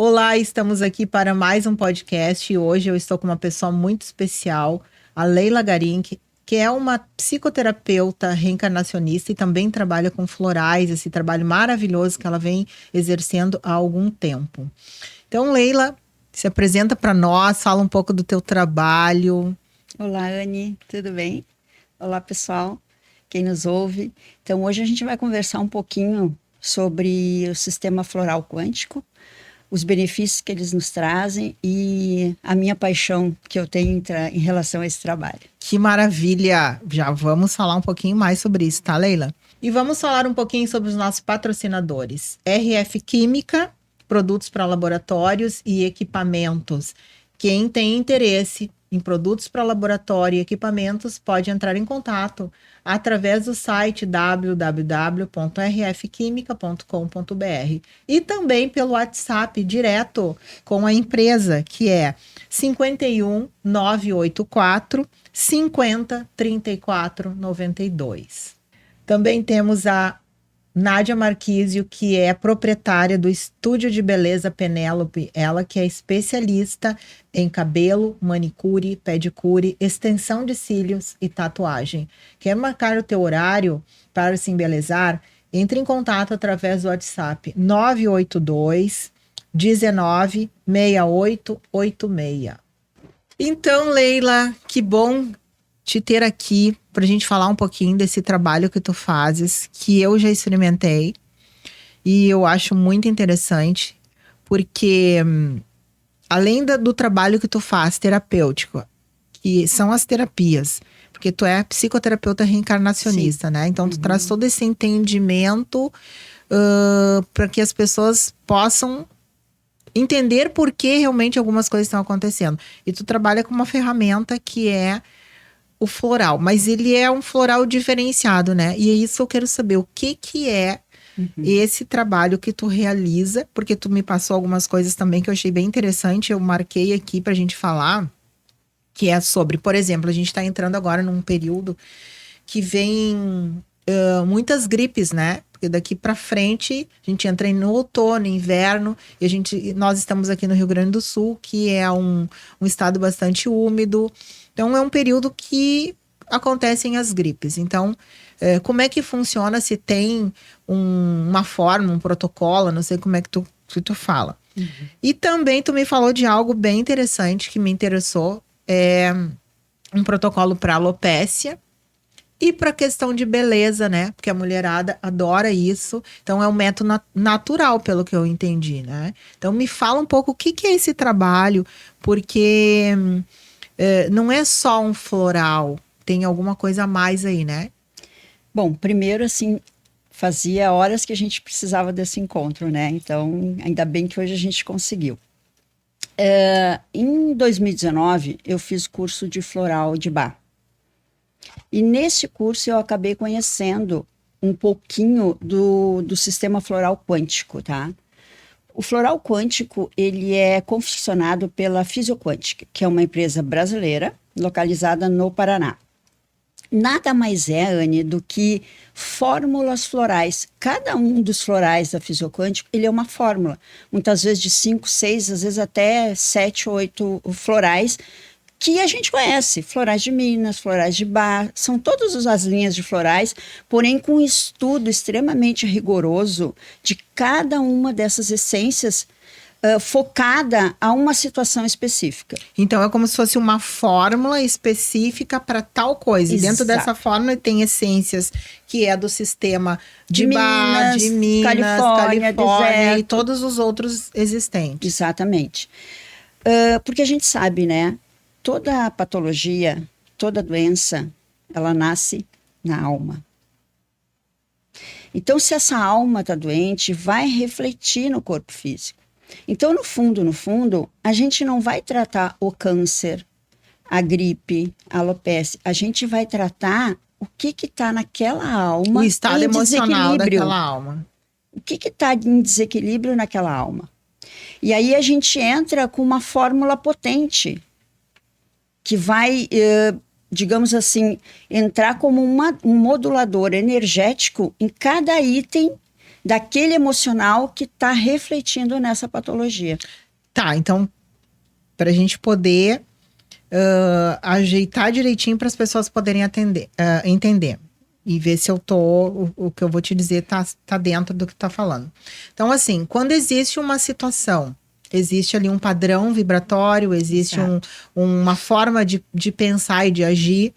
Olá, estamos aqui para mais um podcast e hoje eu estou com uma pessoa muito especial, a Leila Garink, que é uma psicoterapeuta reencarnacionista e também trabalha com florais, esse trabalho maravilhoso que ela vem exercendo há algum tempo. Então, Leila, se apresenta para nós, fala um pouco do teu trabalho. Olá, Anne, tudo bem? Olá, pessoal, quem nos ouve. Então, hoje a gente vai conversar um pouquinho sobre o sistema floral quântico, os benefícios que eles nos trazem e a minha paixão que eu tenho em relação a esse trabalho. Que maravilha! Já vamos falar um pouquinho mais sobre isso, tá, Leila? E vamos falar um pouquinho sobre os nossos patrocinadores. RF Química, produtos para laboratórios e equipamentos. Quem tem interesse em produtos para laboratório e equipamentos pode entrar em contato através do site www.rfquimica.com.br e também pelo WhatsApp direto com a empresa, que é 51 984 50 34 92. Também temos a Nádia Marquísio, que é proprietária do Estúdio de Beleza Penélope, ela que é especialista em cabelo, manicure, pedicure, extensão de cílios e tatuagem. Quer marcar o teu horário para se embelezar? Entre em contato através do WhatsApp 982 19 6886. Então, Leila, que bom te ter aqui para a gente falar um pouquinho desse trabalho que tu fazes, que eu já experimentei e eu acho muito interessante, porque além do trabalho que tu faz terapêutico, que são as terapias, porque tu é psicoterapeuta reencarnacionista, Sim. né? Então tu traz todo esse entendimento para que as pessoas possam entender por que realmente algumas coisas estão acontecendo. E tu trabalha com uma ferramenta que é o floral, mas ele é um floral diferenciado, né? E é isso que eu quero saber, o que é esse trabalho que tu realiza, porque tu me passou algumas coisas também que eu achei bem interessante, eu marquei aqui pra gente falar, que é sobre, por exemplo, a gente tá entrando agora num período que vem muitas gripes, né? Porque daqui para frente a gente entra no outono, inverno, e nós estamos aqui no Rio Grande do Sul, que é um estado bastante úmido. Então é um período que acontecem as gripes. Então, como é que funciona? Se tem uma forma, um protocolo, não sei como é que tu fala. E também tu me falou de algo bem interessante que me interessou, um protocolo para alopécia. E para questão de beleza, né? Porque a mulherada adora isso. Então, é um método natural, pelo que eu entendi, né? Então, me fala um pouco o que é esse trabalho, porque não é só um floral, tem alguma coisa a mais aí, né? Bom, primeiro, assim, fazia horas que a gente precisava desse encontro, né? Então, ainda bem que hoje a gente conseguiu. Em 2019, eu fiz curso de floral de Bach. E nesse curso eu acabei conhecendo um pouquinho do sistema floral quântico, tá? O floral quântico, ele é confeccionado pela Fisioquântica, que é uma empresa brasileira, localizada no Paraná. Nada mais é, Anne, do que fórmulas florais. Cada um dos florais da Fisioquântica, ele é uma fórmula. Muitas vezes de 5, 6, às vezes até 7, 8 florais, que a gente conhece, florais de Minas, florais de Bach, são todas as linhas de florais, porém com um estudo extremamente rigoroso de cada uma dessas essências focada a uma situação específica. Então, é como se fosse uma fórmula específica para tal coisa. E dentro dessa fórmula tem essências que é do sistema de Bach, de Minas, Califórnia e todos os outros existentes. Exatamente. Porque a gente sabe, né? Toda patologia, toda doença, ela nasce na alma. Então, se essa alma está doente, vai refletir no corpo físico. Então, no fundo, a gente não vai tratar o câncer, a gripe, a alopecia. A gente vai tratar o que está naquela alma. O estado emocional daquela alma. O que está em desequilíbrio naquela alma. E aí a gente entra com uma fórmula potente, que vai, digamos assim, entrar como um modulador energético em cada item daquele emocional que está refletindo nessa patologia. Tá, então, para a gente poder ajeitar direitinho para as pessoas poderem entender e ver se o que eu vou te dizer tá dentro do que tá falando. Então, assim, quando existe uma situação, existe ali um padrão vibratório, existe uma forma de pensar e de agir.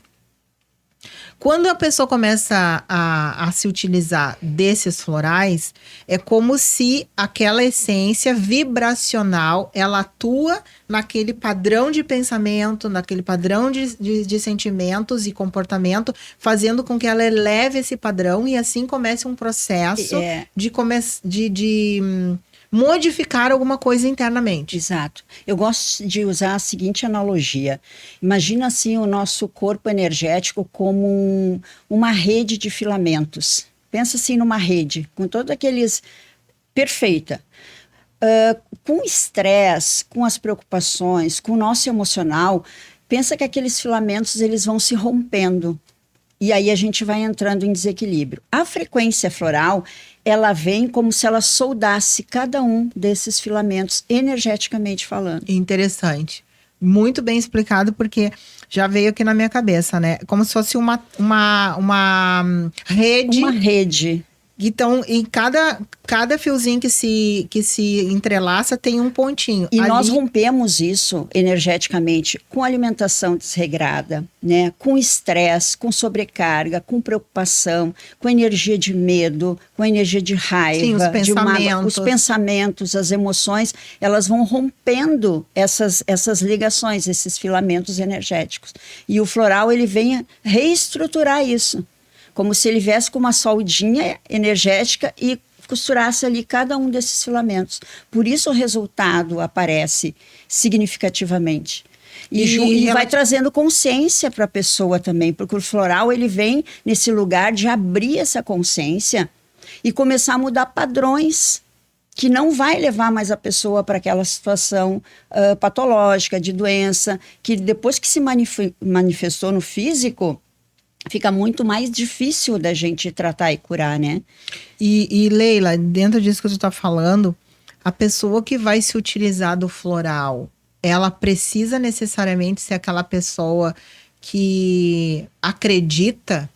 Quando a pessoa começa a se utilizar desses florais, é como se aquela essência vibracional, ela atua naquele padrão de pensamento, naquele padrão de sentimentos e comportamento, fazendo com que ela eleve esse padrão e assim comece um processo de modificar alguma coisa internamente. Exato. Eu gosto de usar a seguinte analogia. Imagina assim o nosso corpo energético como uma rede de filamentos. Pensa assim numa rede, com todos aqueles... Perfeita. Com o estresse, com as preocupações, com o nosso emocional, pensa que aqueles filamentos eles vão se rompendo. E aí a gente vai entrando em desequilíbrio. A frequência floral, ela vem como se ela soldasse cada um desses filamentos, energeticamente falando. Interessante. Muito bem explicado, porque já veio aqui na minha cabeça, né? Como se fosse uma rede. Uma rede. Então, em cada fiozinho que se entrelaça tem um pontinho. E nós rompemos isso energeticamente com alimentação desregrada, né? Com estresse, com sobrecarga, com preocupação, com energia de medo, com energia de raiva, sim, os pensamentos. de mágoa. Os pensamentos, as emoções, elas vão rompendo essas ligações, esses filamentos energéticos. E o floral, ele vem reestruturar isso. Como se ele viesse com uma soldinha energética e costurasse ali cada um desses filamentos. Por isso o resultado aparece significativamente. E vai trazendo consciência para a pessoa também, porque o floral ele vem nesse lugar de abrir essa consciência e começar a mudar padrões que não vai levar mais a pessoa para aquela situação patológica, de doença, que depois que se manifestou no físico, fica muito mais difícil da gente tratar e curar, né? E Leila, dentro disso que tu tá falando, a pessoa que vai se utilizar do floral, ela precisa necessariamente ser aquela pessoa que acredita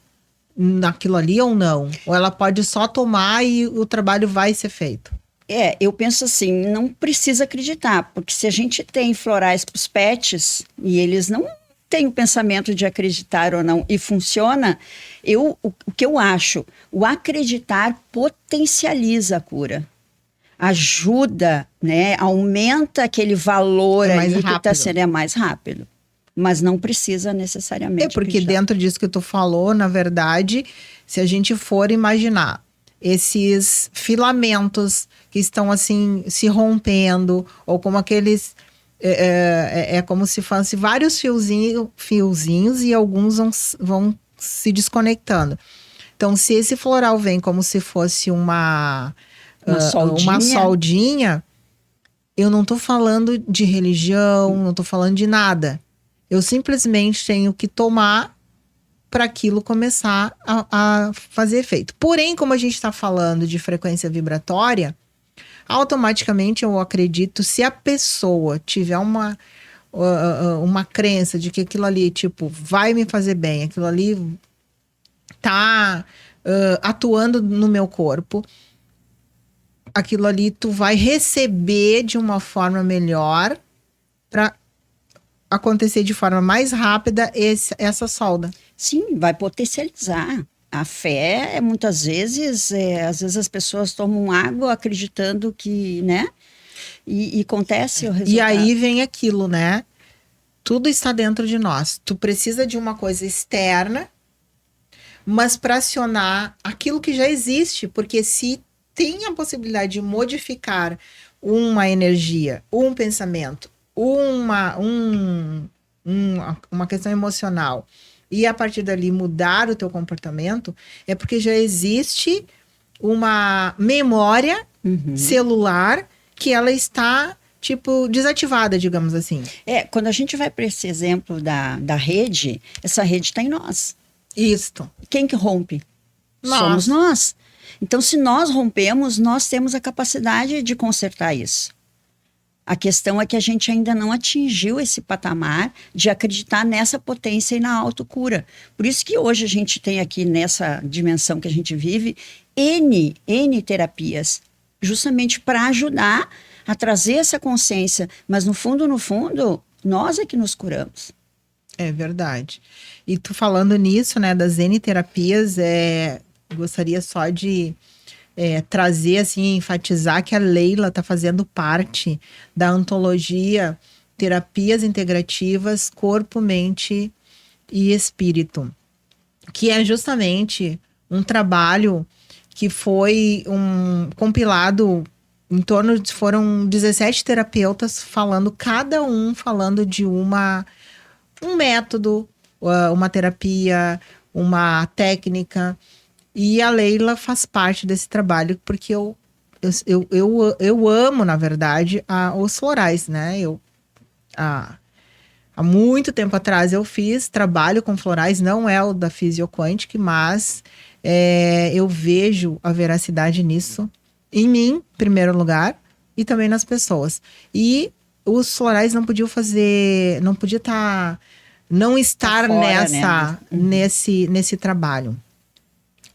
naquilo ali ou não? Ou ela pode só tomar e o trabalho vai ser feito? Eu penso assim, não precisa acreditar, porque se a gente tem florais para os pets e eles não tem o pensamento de acreditar ou não e funciona, o que eu acho, o acreditar potencializa a cura. Ajuda, né? Aumenta aquele valor ali que está sendo mais rápido. Mas não precisa necessariamente porque acreditar. Dentro disso que tu falou, na verdade, se a gente for imaginar esses filamentos que estão assim se rompendo, ou como aqueles... É como se fosse vários fiozinhos e alguns vão se desconectando. Então, se esse floral vem como se fosse uma soldinha, eu não estou falando de religião, não estou falando de nada. Eu simplesmente tenho que tomar para aquilo começar a fazer efeito. Porém, como a gente está falando de frequência vibratória, automaticamente eu acredito, se a pessoa tiver uma crença de que aquilo ali, tipo, vai me fazer bem, aquilo ali tá atuando no meu corpo, aquilo ali tu vai receber de uma forma melhor para acontecer de forma mais rápida essa solda. Sim, vai potencializar. A fé, muitas vezes, às vezes as pessoas tomam água acreditando que, né? E acontece o resultado. E aí vem aquilo, né? Tudo está dentro de nós. Tu precisa de uma coisa externa, mas para acionar aquilo que já existe, porque se tem a possibilidade de modificar uma energia, um pensamento, uma questão emocional, e a partir dali mudar o teu comportamento, é porque já existe uma memória celular que ela está, tipo, desativada, digamos assim. Quando a gente vai para esse exemplo da rede, essa rede está em nós. Isto. Quem que rompe? Nós. Somos nós. Então, se nós rompemos, nós temos a capacidade de consertar isso. A questão é que a gente ainda não atingiu esse patamar de acreditar nessa potência e na autocura. Por isso que hoje a gente tem aqui, nessa dimensão que a gente vive, N terapias, justamente para ajudar a trazer essa consciência. Mas no fundo, nós é que nos curamos. É verdade. E tu falando nisso, né, das N terapias, gostaria só de trazer, assim, enfatizar que a Leila está fazendo parte da antologia Terapias Integrativas Corpo, Mente e Espírito, que é justamente um trabalho que foi compilado em torno de, foram 17 terapeutas falando, cada um falando de um método, uma terapia, uma técnica. E a Leila faz parte desse trabalho, porque eu amo, na verdade, os florais, né? Há muito tempo atrás eu fiz trabalho com florais, não é o da Physioquantic, mas eu vejo a veracidade nisso, em mim, em primeiro lugar, e também nas pessoas. E os florais não podiam fazer, não estar fora, né? nesse trabalho.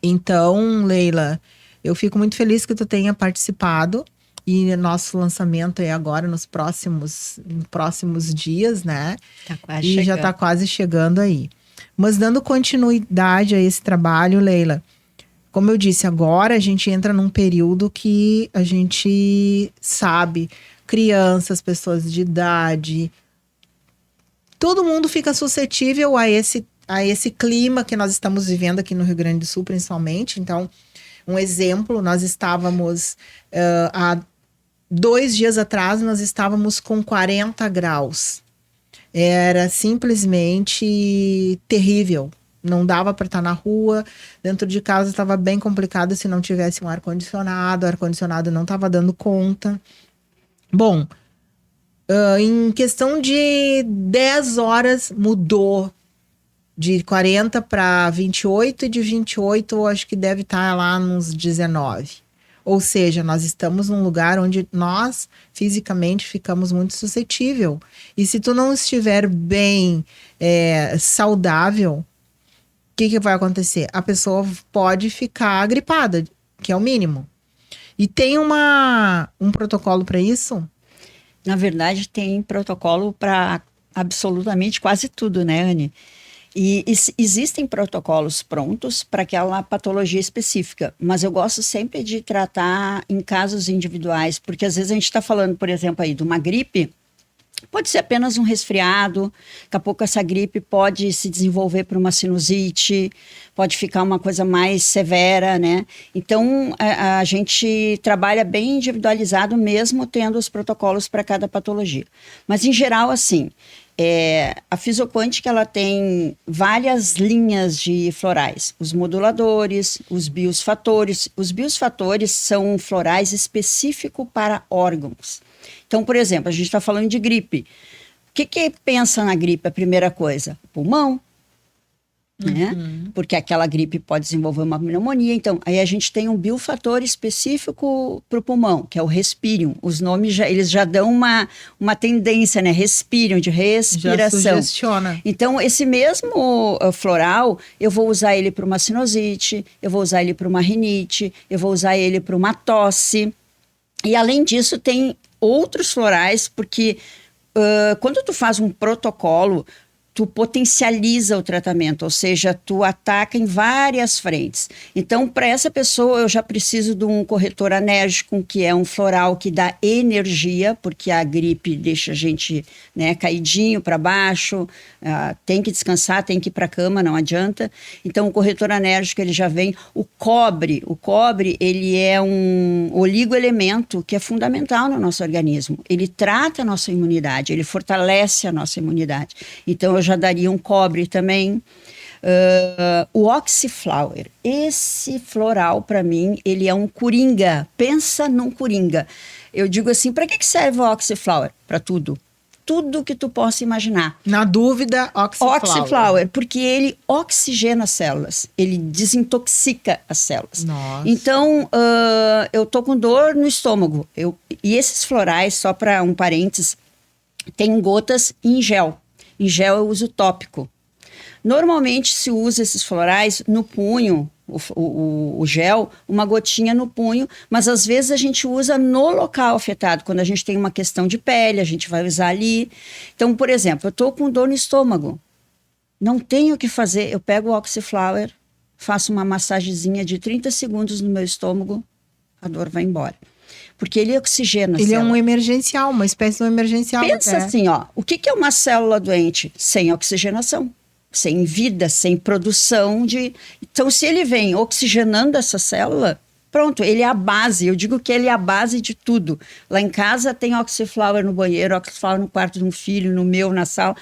Então, Leila, eu fico muito feliz que tu tenha participado, e nosso lançamento é agora nos próximos dias, né? Tá quase e chegando. já tá quase chegando aí. Mas dando continuidade a esse trabalho, Leila, como eu disse, agora a gente entra num período que a gente sabe, crianças, pessoas de idade, todo mundo fica suscetível a esse clima que nós estamos vivendo aqui no Rio Grande do Sul, principalmente. Então, um exemplo, nós estávamos, há 2 dias atrás, nós estávamos com 40 graus. Era simplesmente terrível. Não dava para estar na rua. Dentro de casa estava bem complicado se não tivesse um ar-condicionado. O ar-condicionado não estava dando conta. Bom, em questão de 10 horas mudou. De 40 para 28 e de 28 eu acho que deve estar lá nos 19. Ou seja, nós estamos num lugar onde nós fisicamente ficamos muito suscetível. E se tu não estiver bem saudável, o que vai acontecer? A pessoa pode ficar gripada, que é o mínimo. E tem um protocolo para isso? Na verdade, tem protocolo para absolutamente quase tudo, né, Anne? E existem protocolos prontos para aquela patologia específica, mas eu gosto sempre de tratar em casos individuais, porque às vezes a gente está falando, por exemplo, aí de uma gripe, pode ser apenas um resfriado, daqui a pouco essa gripe pode se desenvolver para uma sinusite, pode ficar uma coisa mais severa, né? Então, a gente trabalha bem individualizado mesmo tendo os protocolos para cada patologia. Mas, em geral, assim, a Physioquantic, ela tem várias linhas de florais. Os moduladores, os biosfatores. Os biosfatores são florais específicos para órgãos. Então, por exemplo, a gente está falando de gripe. O que pensa na gripe? A primeira coisa, pulmão, né? Porque aquela gripe pode desenvolver uma pneumonia. Então, aí a gente tem um biofator específico para o pulmão, que é o respirium. Os nomes eles já dão uma tendência, né? Respirium, de respiração. Já sugestiona. Então, esse mesmo floral, eu vou usar ele para uma sinusite, eu vou usar ele para uma rinite, eu vou usar ele para uma tosse. E, além disso, tem outros florais, porque quando tu faz um protocolo, tu potencializa o tratamento, ou seja, tu ataca em várias frentes. Então, para essa pessoa, eu já preciso de um corretor anérgico, que é um floral que dá energia, porque a gripe deixa a gente, né, caidinho para baixo, tem que descansar, tem que ir para a cama, não adianta. Então, o corretor anérgico, ele já vem. O cobre, ele é um oligoelemento que é fundamental no nosso organismo. Ele trata a nossa imunidade, ele fortalece a nossa imunidade. Então, eu já daria um cobre também. O Oxyflower, esse floral, para mim, ele é um coringa. Pensa num coringa. Eu digo assim, para que serve o Oxyflower? Para tudo. tudo que tu possa imaginar. Na dúvida, Oxyflower. Oxyflower, porque ele oxigena as células, ele desintoxica as células. Nossa. Então, eu tô com dor no estômago. E esses florais, só para um parênteses, tem gotas em gel. Em gel eu uso tópico. Normalmente se usa esses florais no punho, o gel, uma gotinha no punho, mas às vezes a gente usa no local afetado. Quando a gente tem uma questão de pele, a gente vai usar ali. Então, por exemplo, eu estou com dor no estômago, não tenho o que fazer, eu pego o Oxyflower, faço uma massagenzinha de 30 segundos no meu estômago, a dor vai embora. Porque ele oxigena a Ele célula. é um emergencial, uma espécie de um emergencial. Pensa assim, ó, o que é uma célula doente? Sem oxigenação, sem vida, sem produção de... Então, se ele vem oxigenando essa célula, pronto, ele é a base. Eu digo que ele é a base de tudo. Lá em casa tem Oxyflower no banheiro, Oxyflower no quarto de um filho, no meu, na sala.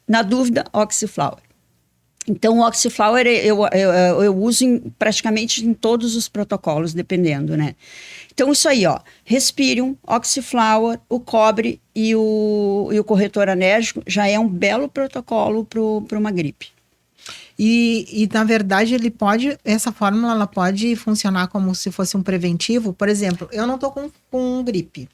Na dúvida, Oxyflower. Então, o Oxyflower eu uso praticamente em todos os protocolos, dependendo, né? Então, isso aí, ó, Respirium, Oxyflower, o cobre e o corretor anérgico já é um belo protocolo para uma gripe. E, na verdade, essa fórmula ela pode funcionar como se fosse um preventivo. Por exemplo, eu não tô com gripe,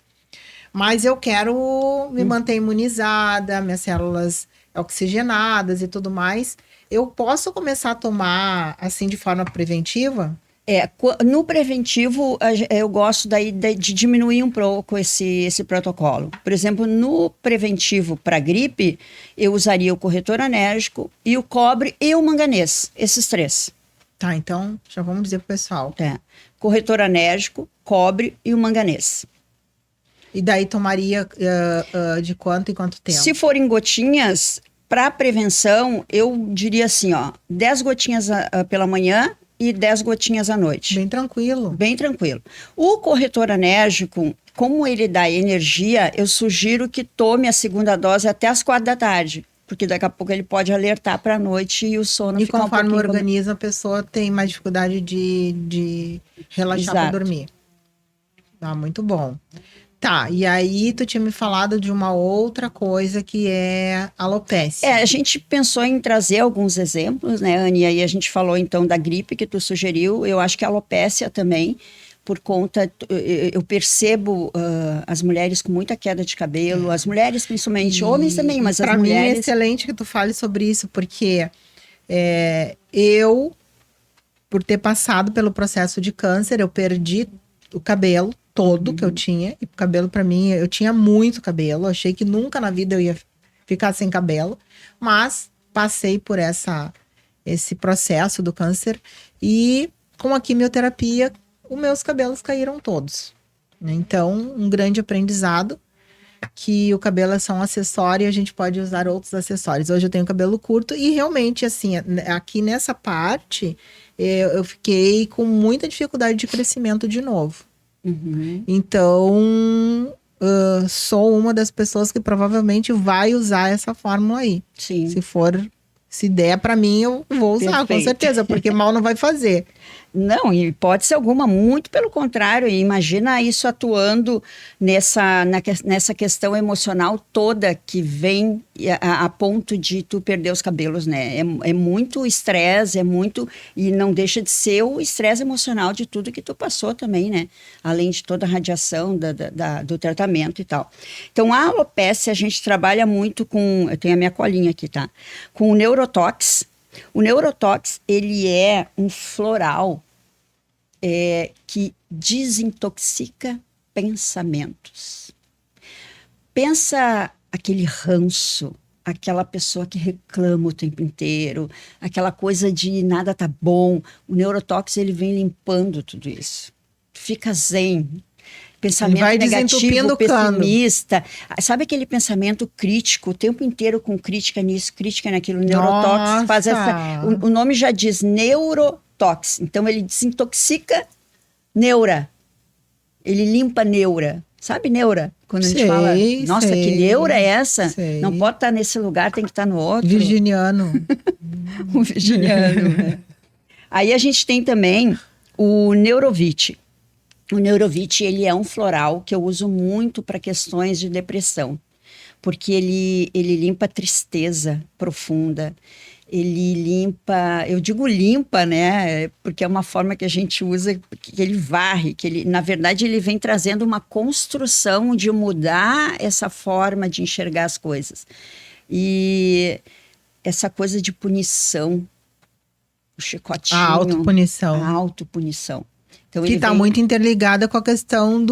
mas eu quero me manter imunizada, minhas células oxigenadas e tudo mais. Eu posso começar a tomar, assim, de forma preventiva? No preventivo, eu gosto daí de diminuir um pouco esse protocolo. Por exemplo, no preventivo para gripe, eu usaria o corretor anérgico e o cobre e o manganês, esses três. Tá, então já vamos dizer pro pessoal. Corretor anérgico, cobre e o manganês. E daí tomaria de quanto em quanto tempo? Se for em gotinhas, para prevenção, eu diria assim, ó, 10 gotinhas pela manhã e 10 gotinhas à noite. Bem tranquilo. Bem tranquilo. O corretor anérgico, como ele dá energia, eu sugiro que tome a segunda dose até as 4 da tarde. Porque daqui a pouco ele pode alertar para a noite e o sono ficar um pouquinho... E conforme organiza, a pessoa tem mais dificuldade de relaxar para dormir. Ah, muito bom. Tá, e aí tu tinha me falado de uma outra coisa que é alopecia. A gente pensou em trazer alguns exemplos, né, Anne? E aí a gente falou então da gripe que tu sugeriu. Eu acho que a alopecia também, por conta... Eu percebo as mulheres com muita queda de cabelo, as mulheres principalmente, homens também, mas as mulheres... Para mim é excelente que tu fale sobre isso, porque eu, por ter passado pelo processo de câncer, eu perdi o cabelo todo que eu tinha, e o cabelo para mim, eu tinha muito cabelo, achei que nunca na vida eu ia ficar sem cabelo, mas passei por esse processo do câncer e com a quimioterapia, os meus cabelos caíram todos. Então, um grande aprendizado, que o cabelo é só um acessório e a gente pode usar outros acessórios. Hoje eu tenho cabelo curto e realmente, assim, aqui nessa parte, eu fiquei com muita dificuldade de crescimento de novo. Então, sou uma das pessoas que provavelmente vai usar essa fórmula aí. Sim. Se der para mim, eu vou usar, perfeito, com certeza, porque mal não vai fazer. Não, e pode ser alguma, muito pelo contrário. E imagina isso atuando nessa questão emocional toda que vem a ponto de tu perder os cabelos, né? É muito estresse, e não deixa de ser o estresse emocional de tudo que tu passou também, né? Além de toda a radiação do tratamento e tal. Então, a alopecia, a gente trabalha muito com... Eu tenho a minha colinha aqui, tá? Com o Neurotox. O Neurotox, ele é um floral que desintoxica pensamentos. Pensa aquele ranço, aquela pessoa que reclama o tempo inteiro, aquela coisa de nada tá bom. O Neurotox, ele vem limpando tudo isso. Fica zen. Pensamento negativo, pessimista. Sabe aquele pensamento crítico, o tempo inteiro com crítica nisso, crítica naquilo. O Neurotox faz o nome já diz Neurotox. Então, ele desintoxica neura. Ele limpa neura. Sabe neura? Quando a gente fala, nossa, que neura é essa? Não pode estar nesse lugar, tem que estar no outro. Virginiano. O virginiano, né? Aí a gente tem também o Neurovit. O Neurovit, ele é um floral que eu uso muito para questões de depressão. porque ele limpa a tristeza profunda, ele limpa, eu digo limpa, né, porque é uma forma que a gente usa, que ele varre, que ele, na verdade, ele vem trazendo uma construção de mudar essa forma de enxergar as coisas. E essa coisa de punição, o chicotinho. A autopunição. A autopunição. Então, que está muito interligada com a questão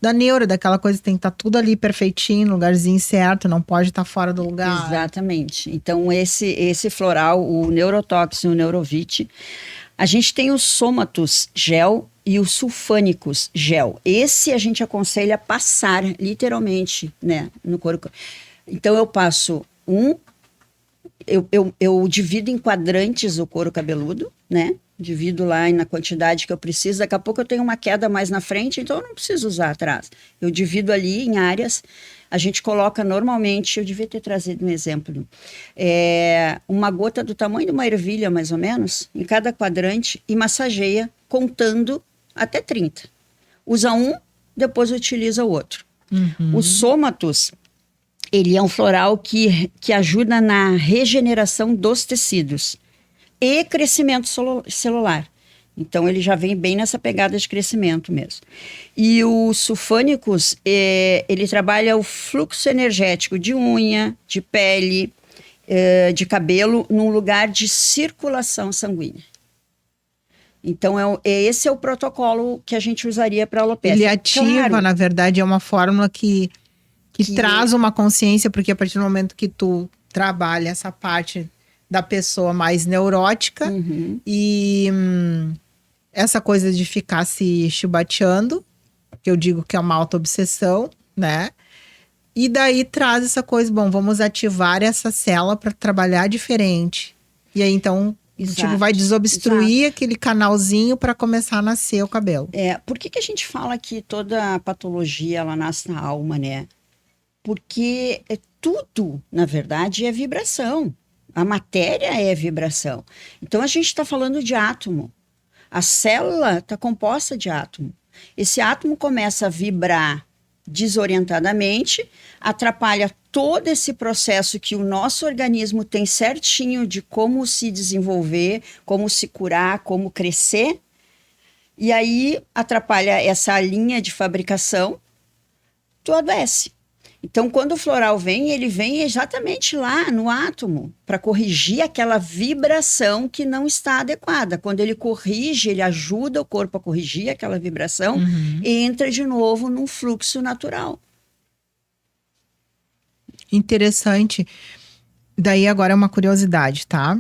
da neura, daquela coisa que tem que estar tudo ali perfeitinho, no lugarzinho certo, não pode estar fora do lugar. Exatamente. Então, esse floral, o Neurotox e o Neurovit, a gente tem o Somatus gel e o Sulfânicos gel. Esse a gente aconselha passar, literalmente, né, no couro. Então, eu passo eu divido em quadrantes o couro cabeludo, né? Divido lá na quantidade que eu preciso. Daqui a pouco eu tenho uma queda mais na frente, então eu não preciso usar atrás. Eu divido ali em áreas. A gente coloca normalmente, eu devia ter trazido um exemplo, uma gota do tamanho de uma ervilha, mais ou menos, em cada quadrante e massageia, contando até 30. Usa um, depois utiliza o outro. O Somatus, ele é um floral que ajuda na regeneração dos tecidos e crescimento celular. Então, ele já vem bem nessa pegada de crescimento mesmo. E o Sulfânicos, ele trabalha o fluxo energético de unha, de pele, de cabelo, num lugar de circulação sanguínea. Então, esse é o protocolo que a gente usaria para alopecia. Ele ativa, claro, na verdade, é uma fórmula que traz uma consciência, porque a partir do momento que tu trabalha essa parte da pessoa mais neurótica e essa coisa de ficar se chibateando, que eu digo que é uma auto-obsessão, né? E daí traz essa coisa, bom, vamos ativar essa célula para trabalhar diferente. E aí, então, tipo, vai desobstruir aquele canalzinho para começar a nascer o cabelo. Por que a gente fala que toda patologia, ela nasce na alma, né? Porque tudo, na verdade, é vibração. A matéria é vibração. Então, a gente está falando de átomo. A célula está composta de átomo. Esse átomo começa a vibrar desorientadamente, atrapalha todo esse processo que o nosso organismo tem certinho de como se desenvolver, como se curar, como crescer. E aí, atrapalha essa linha de fabricação, tu adoece. Então, quando o floral vem, ele vem exatamente lá no átomo para corrigir aquela vibração que não está adequada. Quando ele corrige, ele ajuda o corpo a corrigir aquela vibração e entra de novo num fluxo natural. Interessante. Daí agora é uma curiosidade, tá?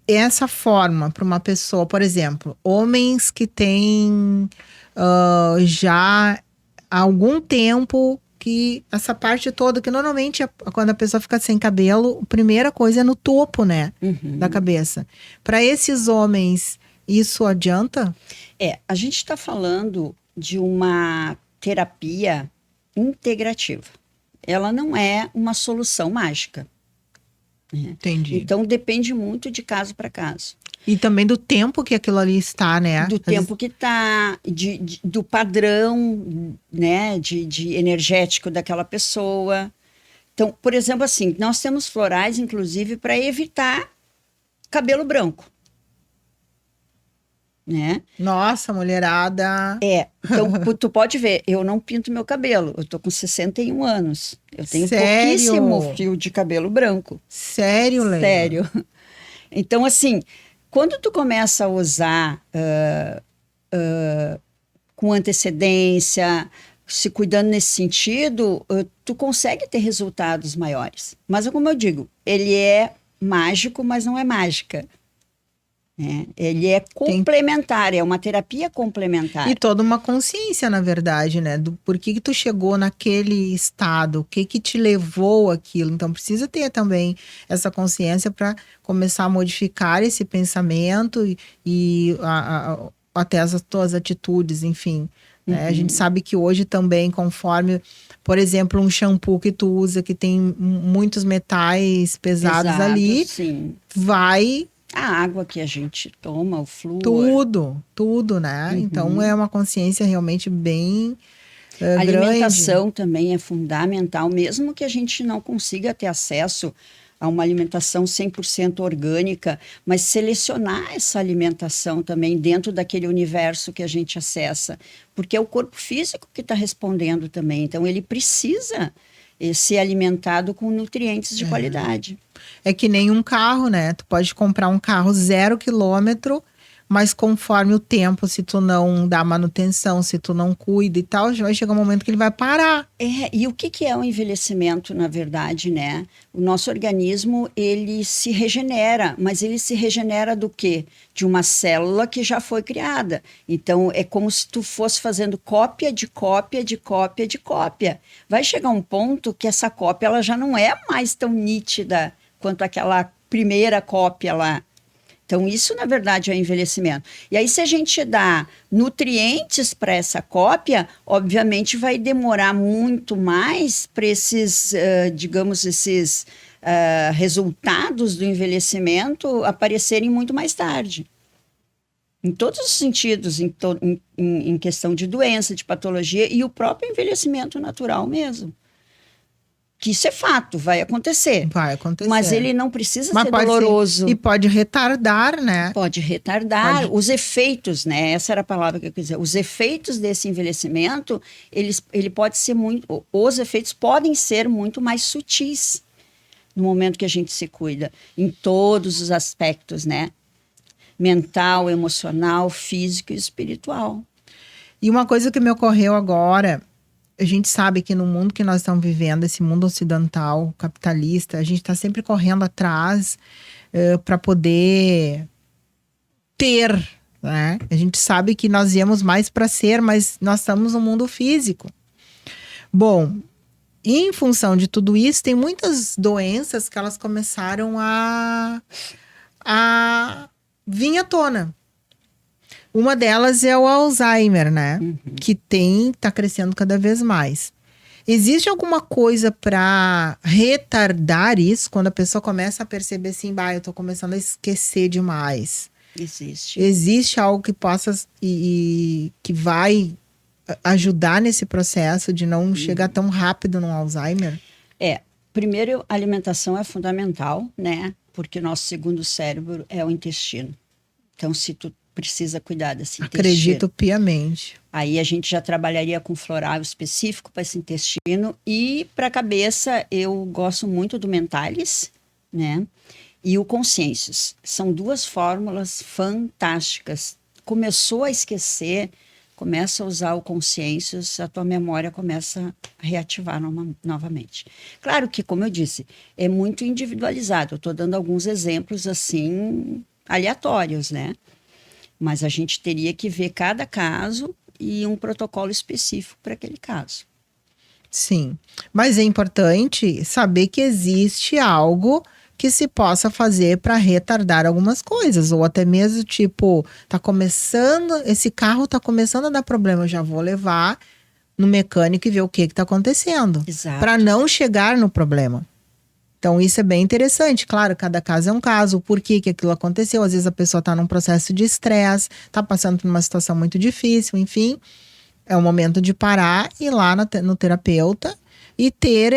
Essa forma para uma pessoa, por exemplo, homens que têm já há algum tempo que essa parte toda, que normalmente quando a pessoa fica sem cabelo, a primeira coisa é no topo, né, da cabeça. Para esses homens, isso adianta? A gente está falando de uma terapia integrativa. Ela não é uma solução mágica. Entendi. Então, depende muito de caso para caso. E também do tempo que aquilo ali está, né? Do tempo que está, do padrão, né, de energético daquela pessoa. Então, por exemplo, assim, nós temos florais, inclusive, para evitar cabelo branco. Né? Nossa, mulherada! Então, tu pode ver, eu não pinto meu cabelo, eu tô com 61 anos. Eu tenho pouquíssimo fio de cabelo branco. Sério, Leila? Sério. Então, assim, quando tu começa a usar com antecedência, se cuidando nesse sentido, tu consegue ter resultados maiores. Mas, como eu digo, ele é mágico, mas não é mágica. Ele é complementar, é uma terapia complementar. E toda uma consciência, na verdade, né? Do porquê que tu chegou naquele estado, o que te levou aquilo. Então, precisa ter também essa consciência para começar a modificar esse pensamento e até as tuas atitudes, enfim. A gente sabe que hoje também, conforme, por exemplo, um shampoo que tu usa, que tem muitos metais pesados ali, sim. vai... A água que a gente toma, o flúor. Tudo, né? Então é uma consciência realmente bem A alimentação também é fundamental, mesmo que a gente não consiga ter acesso a uma alimentação 100% orgânica, mas selecionar essa alimentação também dentro daquele universo que a gente acessa, porque é o corpo físico que está respondendo também, então ele precisa ser alimentado com nutrientes de qualidade. É que nem um carro, né? Tu pode comprar um carro 0 km, mas conforme o tempo, se tu não dá manutenção, se tu não cuida e tal, já vai chegar um momento que ele vai parar. E o que é o envelhecimento, na verdade, né? O nosso organismo, ele se regenera, mas ele se regenera do quê? De uma célula que já foi criada. Então, é como se tu fosse fazendo cópia de cópia de cópia de cópia. Vai chegar um ponto que essa cópia ela já não é mais tão nítida quanto aquela primeira cópia lá. Então, isso, na verdade, é envelhecimento. E aí, se a gente dá nutrientes para essa cópia, obviamente vai demorar muito mais para esses, digamos, esses resultados do envelhecimento aparecerem muito mais tarde. Em todos os sentidos, em questão de doença, de patologia e o próprio envelhecimento natural mesmo. Que isso é fato, vai acontecer. Vai acontecer. Mas ele não precisa ser doloroso. E pode retardar, né? Pode retardar os efeitos, né? Essa era a palavra que eu quis dizer. Os efeitos desse envelhecimento, ele pode ser muito... Os efeitos podem ser muito mais sutis no momento que a gente se cuida. Em todos os aspectos, né? Mental, emocional, físico e espiritual. E uma coisa que me ocorreu agora... A gente sabe que no mundo que nós estamos vivendo, esse mundo ocidental, capitalista, a gente está sempre correndo atrás para poder ter, né? A gente sabe que nós viemos mais para ser, mas nós estamos no mundo físico. Bom, em função de tudo isso, tem muitas doenças que elas começaram a vir à tona. Uma delas é o Alzheimer, né? Uhum. Que tá crescendo cada vez mais. Existe alguma coisa para retardar isso? Quando a pessoa começa a perceber assim, eu tô começando a esquecer demais. Existe. Existe algo que possa e que vai ajudar nesse processo de não chegar tão rápido no Alzheimer? Primeiro, a alimentação é fundamental, né? Porque o nosso segundo cérebro é o intestino. Então, se tu precisa cuidar desse intestino. Acredito piamente. Aí a gente já trabalharia com floral específico para esse intestino. E para a cabeça, eu gosto muito do Mentalis, né? E o Consciências. São duas fórmulas fantásticas. Começou a esquecer, começa a usar o Consciências, a tua memória começa a reativar novamente. Claro que, como eu disse, é muito individualizado. Eu estou dando alguns exemplos, assim, aleatórios, né? Mas a gente teria que ver cada caso e um protocolo específico para aquele caso. Sim, mas é importante saber que existe algo que se possa fazer para retardar algumas coisas, ou até mesmo tipo, esse carro tá começando a dar problema, eu já vou levar no mecânico e ver o que tá acontecendo, para não chegar no problema. Então, isso é bem interessante. Claro, cada caso é um caso. Por que aquilo aconteceu? Às vezes a pessoa está num processo de estresse, está passando por uma situação muito difícil, enfim. É o momento de parar, ir lá no terapeuta e ter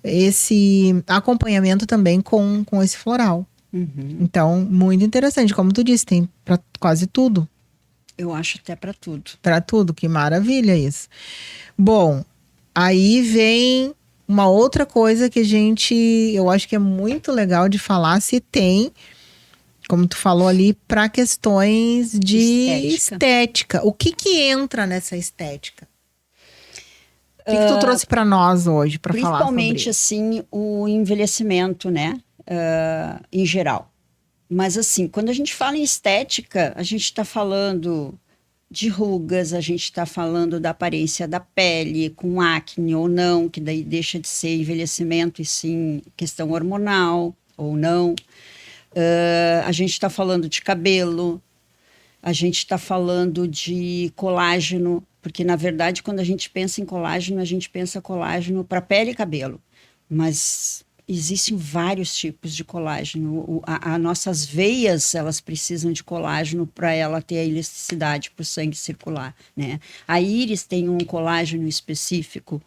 esse acompanhamento também com esse floral. Uhum. Então, muito interessante. Como tu disse, tem para quase tudo. Eu acho até para tudo. Para tudo, que maravilha isso. Bom, aí vem... Uma outra coisa que eu acho que é muito legal de falar, se tem, como tu falou ali, para questões de estética. O que entra nessa estética? O que tu trouxe para nós hoje para falar sobre isso? Principalmente, assim, o envelhecimento, né? Em geral. Mas, assim, quando a gente fala em estética, a gente está falando de rugas, a gente está falando da aparência da pele, com acne ou não, que daí deixa de ser envelhecimento e sim questão hormonal ou não. A gente está falando de cabelo, a gente está falando de colágeno, porque na verdade quando a gente pensa em colágeno, a gente pensa colágeno para pele e cabelo. Mas existem vários tipos de colágeno. As nossas veias, elas precisam de colágeno para ela ter a elasticidade para o sangue circular, né? A íris tem um colágeno específico.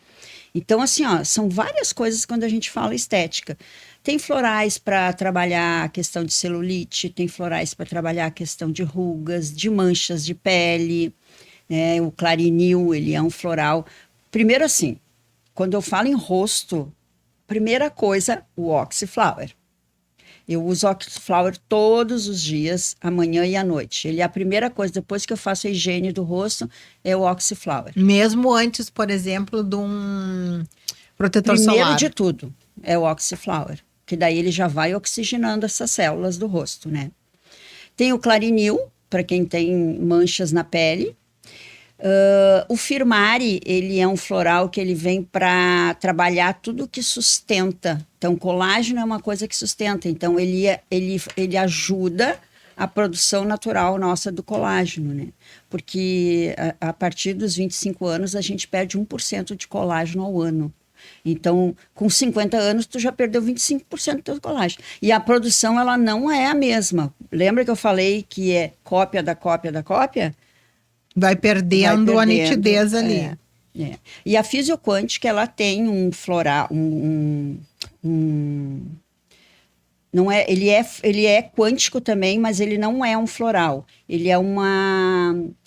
Então, assim, ó, são várias coisas quando a gente fala estética. Tem florais para trabalhar a questão de celulite, tem florais para trabalhar a questão de rugas, de manchas de pele, né? O clarinil, ele é um floral. Primeiro, assim, quando eu falo em rosto, primeira coisa, o Oxyflower. Eu uso Oxyflower todos os dias, amanhã e à noite. Ele é a primeira coisa, depois que eu faço a higiene do rosto, é o Oxyflower. Mesmo antes, por exemplo, de um protetor Primeiro solar. de tudo, é o Oxyflower, que daí ele já vai oxigenando essas células do rosto, né? Tem o Clarinil, para quem tem manchas na pele. O Firmari, ele é um floral que ele vem para trabalhar tudo que sustenta. Então, colágeno é uma coisa que sustenta. Então, ele ajuda a produção natural nossa do colágeno, né? Porque a partir dos 25 anos, a gente perde 1% de colágeno ao ano. Então, com 50 anos, tu já perdeu 25% do teu colágeno. E a produção, ela não é a mesma. Lembra que eu falei que é cópia da cópia da cópia? Vai perdendo a nitidez ali. É. E a Fisioquântica, ela tem um floral, não é, ele é quântico também, mas ele não é um floral. Ele é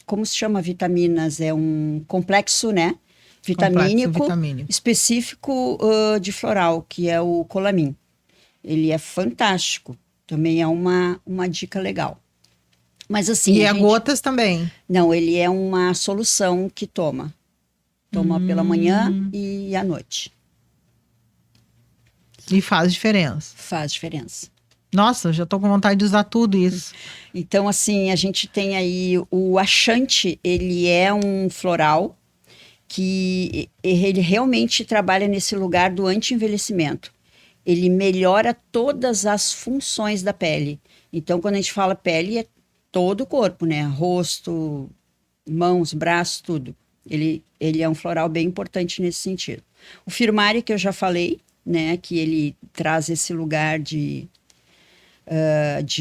como se chama vitaminas? É um complexo, né? Vitamínico específico de floral, que é o Colamin. Ele é fantástico. Também é uma dica legal. Mas assim, e gotas também? Não, ele é uma solução que toma. Toma pela manhã e à noite. E faz diferença? Faz diferença. Nossa, já tô com vontade de usar tudo isso. Então, assim, a gente tem aí o Achante, ele é um floral que ele realmente trabalha nesse lugar do anti-envelhecimento. Ele melhora todas as funções da pele. Então, quando a gente fala pele, é todo o corpo, né? Rosto, mãos, braços, tudo. Ele é um floral bem importante nesse sentido. O Firmari, que eu já falei, né? Que ele traz esse lugar de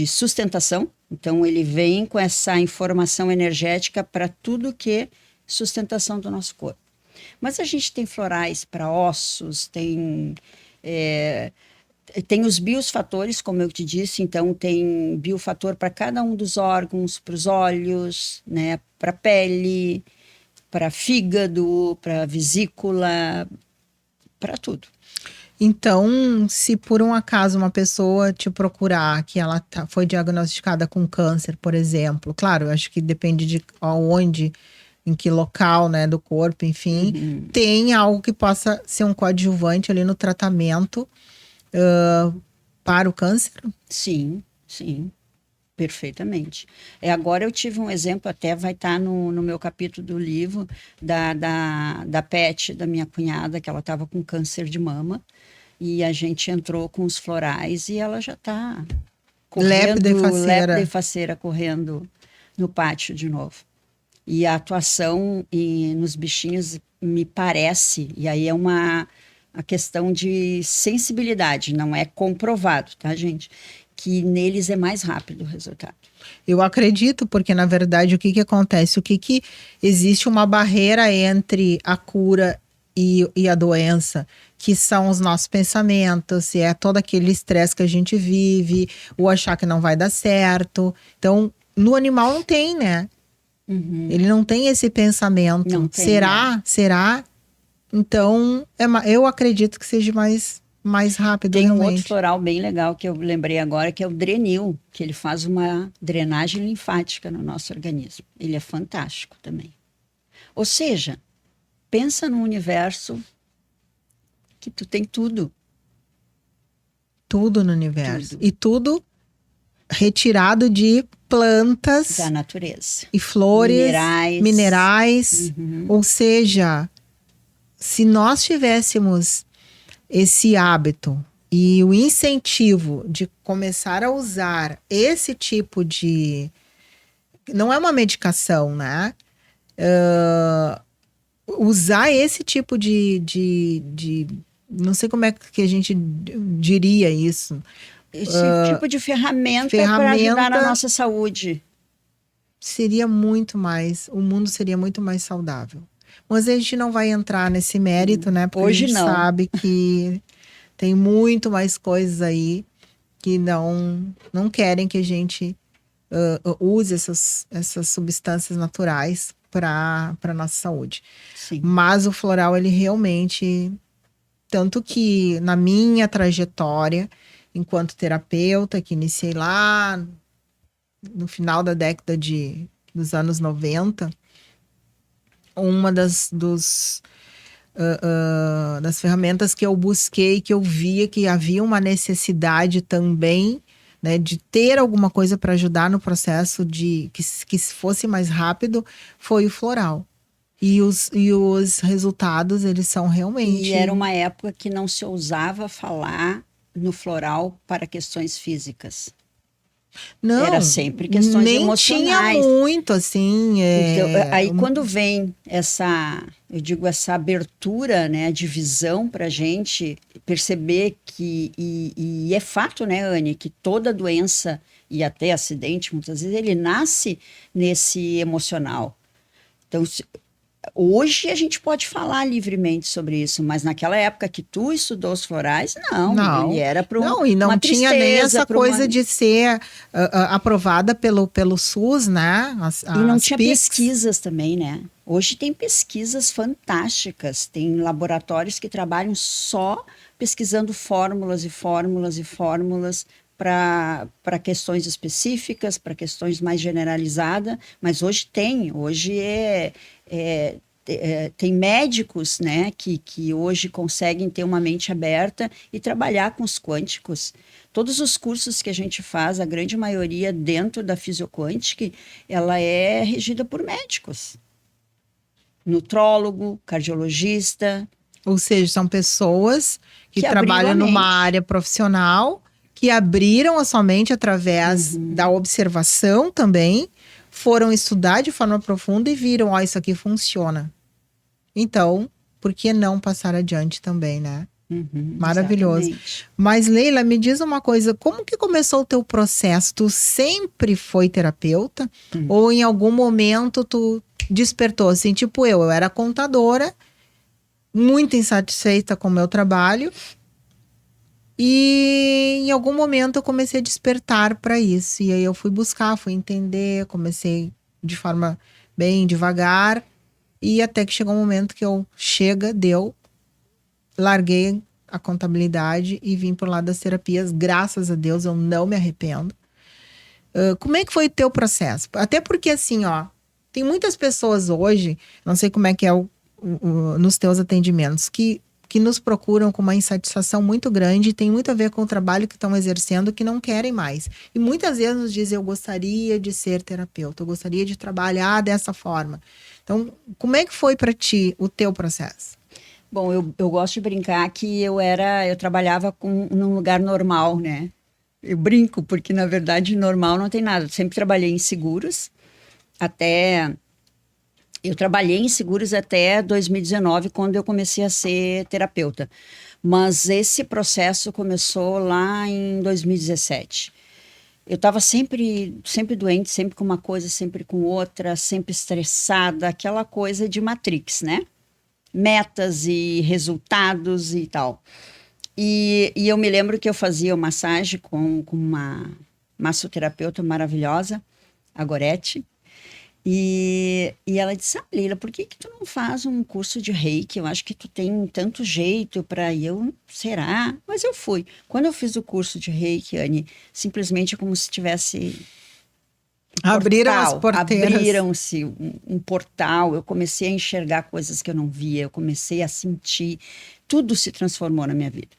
sustentação. Então, ele vem com essa informação energética para tudo que é sustentação do nosso corpo. Mas a gente tem florais para ossos, tem os biofatores, como eu te disse, então tem biofator para cada um dos órgãos, para os olhos, né, para a pele, para fígado, para vesícula, para tudo. Então, se por um acaso uma pessoa te procurar, que ela foi diagnosticada com câncer, por exemplo, claro, eu acho que depende de aonde, em que local, né, do corpo, enfim, tem algo que possa ser um coadjuvante ali no tratamento para o câncer? Sim, sim, perfeitamente. Agora eu tive um exemplo, até vai estar no meu capítulo do livro, da Pet, da minha cunhada, que ela estava com câncer de mama, e a gente entrou com os florais e ela já está correndo, lépida e faceira, correndo no pátio de novo. E a atuação nos bichinhos me parece, e aí é a questão de sensibilidade, não é comprovado, tá, gente? Que neles é mais rápido o resultado. Eu acredito, porque na verdade o que acontece? Existe uma barreira entre a cura e a doença, que são os nossos pensamentos, é todo aquele estresse que a gente vive, o achar que não vai dar certo. Então, no animal não tem, né? Ele não tem esse pensamento. Não tem, será? né? Será? Então, eu acredito que seja mais rápido. Tem realmente. Um outro floral bem legal que eu lembrei agora, que é o Drenil, que ele faz uma drenagem linfática no nosso organismo. Ele é fantástico também. Ou seja, pensa no universo que tu tem tudo. Tudo no universo. Tudo. E tudo retirado de plantas da natureza e flores, minerais. Ou seja, se nós tivéssemos esse hábito e o incentivo de começar a usar esse tipo de... Não é uma medicação, né? Usar esse tipo de não sei como é que a gente diria isso. Esse tipo de ferramenta para ajudar na nossa saúde. Seria muito mais, o mundo seria muito mais saudável. Mas a gente não vai entrar nesse mérito, né? Porque Hoje a gente não. sabe que tem muito mais coisas aí que não querem que a gente use essas substâncias naturais para a nossa saúde. Sim. Mas o floral, ele realmente, tanto que na minha trajetória, enquanto terapeuta, que iniciei lá no final da década dos anos 90, uma das ferramentas que eu busquei, que eu via que havia uma necessidade também, né, de ter alguma coisa para ajudar no processo de que fosse mais rápido, foi o floral. E os resultados, eles são realmente... E era uma época que não se ousava falar no floral para questões físicas. Não, era sempre questões nem emocionais. tinha muito, assim... Então, aí quando vem essa abertura, né, de visão para a gente perceber que, e é fato, né, Anne, que toda doença e até acidente, muitas vezes, ele nasce nesse emocional. Então, hoje a gente pode falar livremente sobre isso, mas naquela época que tu estudou os florais, não. Ele era para e não uma tinha tristeza, nem essa coisa de ser aprovada pelo SUS, né? E não as tinha PICs. pesquisas também, né? Hoje tem pesquisas fantásticas, tem laboratórios que trabalham só pesquisando fórmulas e fórmulas e fórmulas para questões específicas, para questões mais generalizadas, mas hoje tem médicos, né, que hoje conseguem ter uma mente aberta e trabalhar com os quânticos. Todos os cursos que a gente faz, a grande maioria dentro da Physioquantic, ela é regida por médicos. Nutrólogo, cardiologista. Ou seja, são pessoas que trabalham numa área profissional, que abriram a sua mente através da observação também, foram estudar de forma profunda e viram, ó, isso aqui funciona. Então, por que não passar adiante também, né? Maravilhoso. Exatamente. Mas, Leila, me diz uma coisa, como que começou o teu processo? Tu sempre foi terapeuta? Ou em algum momento tu despertou? Assim, tipo eu era contadora, muito insatisfeita com o meu trabalho, e em algum momento eu comecei a despertar para isso. E aí eu fui buscar, fui entender, comecei de forma bem devagar, e até que chegou um momento que deu, larguei a contabilidade e vim pro lado das terapias. Graças a Deus, eu não me arrependo. Como é que foi o teu processo? Até porque, assim, ó, tem muitas pessoas hoje, não sei como é que é nos teus atendimentos, que nos procuram com uma insatisfação muito grande, e tem muito a ver com o trabalho que estão exercendo, que não querem mais. E muitas vezes nos dizem, eu gostaria de ser terapeuta, eu gostaria de trabalhar dessa forma. Então, como é que foi para ti o teu processo? Bom, eu gosto de brincar que eu trabalhava num lugar normal, né? Eu brinco, porque na verdade normal não tem nada. Eu sempre trabalhei em seguros, eu trabalhei em seguros até 2019, quando eu comecei a ser terapeuta. Mas esse processo começou lá em 2017. Eu estava sempre doente, sempre com uma coisa, sempre com outra, sempre estressada, aquela coisa de Matrix, né? Metas e resultados e tal. E eu me lembro que eu fazia massagem com uma massoterapeuta maravilhosa, a Gorete, e ela disse, Leila, por que tu não faz um curso de Reiki? Eu acho que tu tem tanto jeito para... E eu, será? Mas eu fui. Quando eu fiz o curso de Reiki, Anne, simplesmente como se tivesse... Abriram-se um portal, eu comecei a enxergar coisas que eu não via, eu comecei a sentir, tudo se transformou na minha vida.